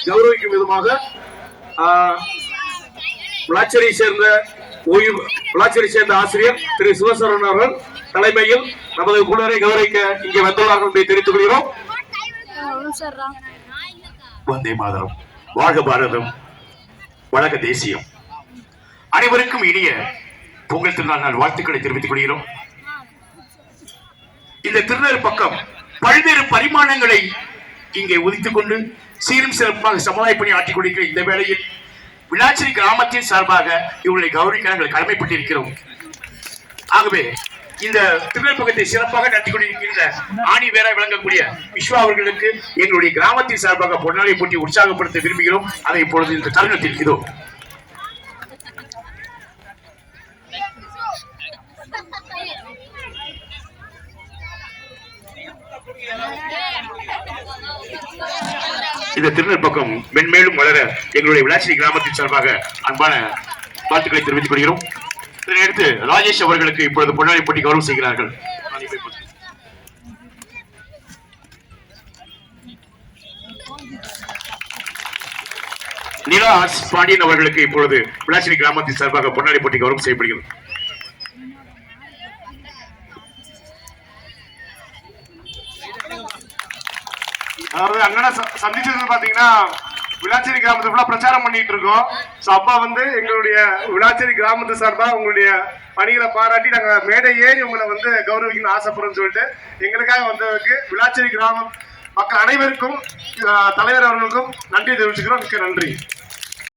கௌரவிக்கும் விதமாக விளாச்சேரியை சேர்ந்த ஆசிரியர் திரு சிவசரன் அவர்கள் தலைமையில் நமது குழுவை கௌரவிக்க இங்கே வந்துள்ளார்கள் என்பதை தெரிவித்துக் கொள்கிறோம். வந்தே மாதரம், வாழ்க பாரதம், வழக்க தேசியம். அனைவருக்கும் இனிய பொங்கல் திருநாள் வாழ்த்துக்களை தெரிவித்துக் கொள்கிறோம். இந்த திருநெல் பக்கம் பல்வேறு பரிமாணங்களை இங்கே உதித்துக் கொண்டு சீரும் சிறப்பாக சமுதாய பணி ஆற்றிக் கொண்டிருக்கிற இந்த வேளையில் விளாச்சேரி கிராமத்தின் சார்பாக இவர்களை கௌரவிக்க நாங்கள் கடமைப்பட்டிருக்கிறோம். ஆகவே இந்த திருநெல் பக்கத்தை சிறப்பாக நடத்தி கொண்டிருக்கின்ற ஆணி வேற விளங்கக்கூடிய விஸ்வா அவர்களுக்கு எங்களுடைய கிராமத்தின் சார்பாக பொன்னாடை போட்டி உற்சாகப்படுத்த விரும்புகிறோம். அதை இப்பொழுது இந்த தருணத்தில் இதோ இந்த திருநெல் பக்கம் மென்மேலும் வளர எங்களுடைய விளாச்சேரி கிராமத்தின் சார்பாக அன்பான வாழ்த்துக்களை தெரிவித்துக் கொள்கிறோம். இதனையடுத்து ராஜேஷ் அவர்களுக்கு இப்பொழுது பொன்னாடை போட்டி கௌரவம் செய்கிறார்கள். நிலா பாண்டியன் அவர்களுக்கு இப்பொழுது விளாச்சேரி கிராமத்தின் சார்பாக பொன்னாடை போட்டி கௌரவம் செய்யப்படுகிறது. அதாவது அண்ணனை சந்திச்சது பாத்தீங்கன்னா விளாச்சேரி கிராமத்துல பிரச்சாரம் பண்ணிட்டு இருக்கோம். அப்ப எங்களுடைய விளாச்சேரி கிராமத்து சார்பா உங்களுடைய பணிகளை பாராட்டி நாங்க மேடை ஏறி உங்களை கௌரவிக்கணும்னு ஆசைப்படுறோம்னு சொல்லிட்டு எங்களுக்காக வந்ததுக்கு விளாச்சேரி கிராமம் மக்கள் அனைவருக்கும் தலைவர் அவர்களுக்கும் நன்றி தெரிவிச்சுக்கிறோம். மிக்க நன்றி.